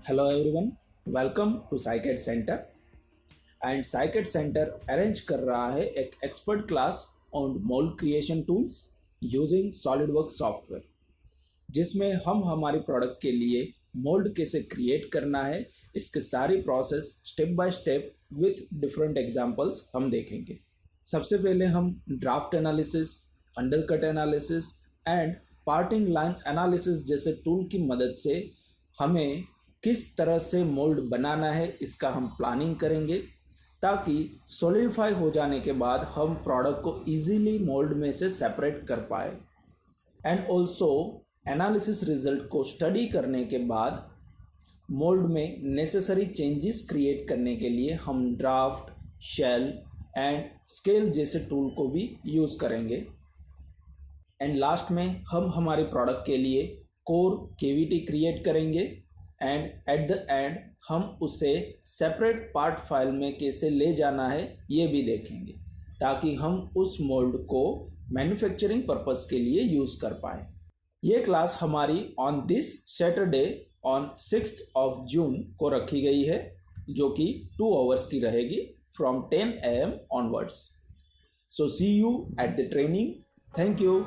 Hello everyone, welcome to SaiCad Center. And SaiCad Center arrange कर रहा है एक expert class on mould creation tools using SolidWorks software, जिसमें हम हमारी प्रोडक्ट के लिए मोल्ड कैसे क्रिएट करना है, इसके सारी process step by step with different examples हम देखेंगे। सबसे पहले हम draft analysis, undercut analysis and parting line analysis जैसे टूल की मदद से हमें किस तरह से मोल्ड बनाना है इसका हम प्लानिंग करेंगे, ताकि सॉलिडिफाई हो जाने के बाद हम प्रोडक्ट को इजीली मोल्ड में से सेपरेट कर पाए। एंड ऑल्सो एनालिसिस रिजल्ट को स्टडी करने के बाद मोल्ड में नेसेसरी चेंजेस क्रिएट करने के लिए हम ड्राफ्ट, शेल एंड स्केल जैसे टूल को भी यूज़ करेंगे। एंड लास्ट में हम हमारी प्रोडक्ट के लिए कोर केविटी क्रिएट करेंगे एंड एट द एंड हम उसे सेपरेट पार्ट फाइल में कैसे ले जाना है ये भी देखेंगे, ताकि हम उस मोल्ड को मैन्युफैक्चरिंग पर्पस के लिए यूज़ कर पाए। ये क्लास हमारी on this Saturday on 6th of June को रखी गई है, जो कि 2 hours की रहेगी from 10 AM onwards. So see you at the training. Thank you.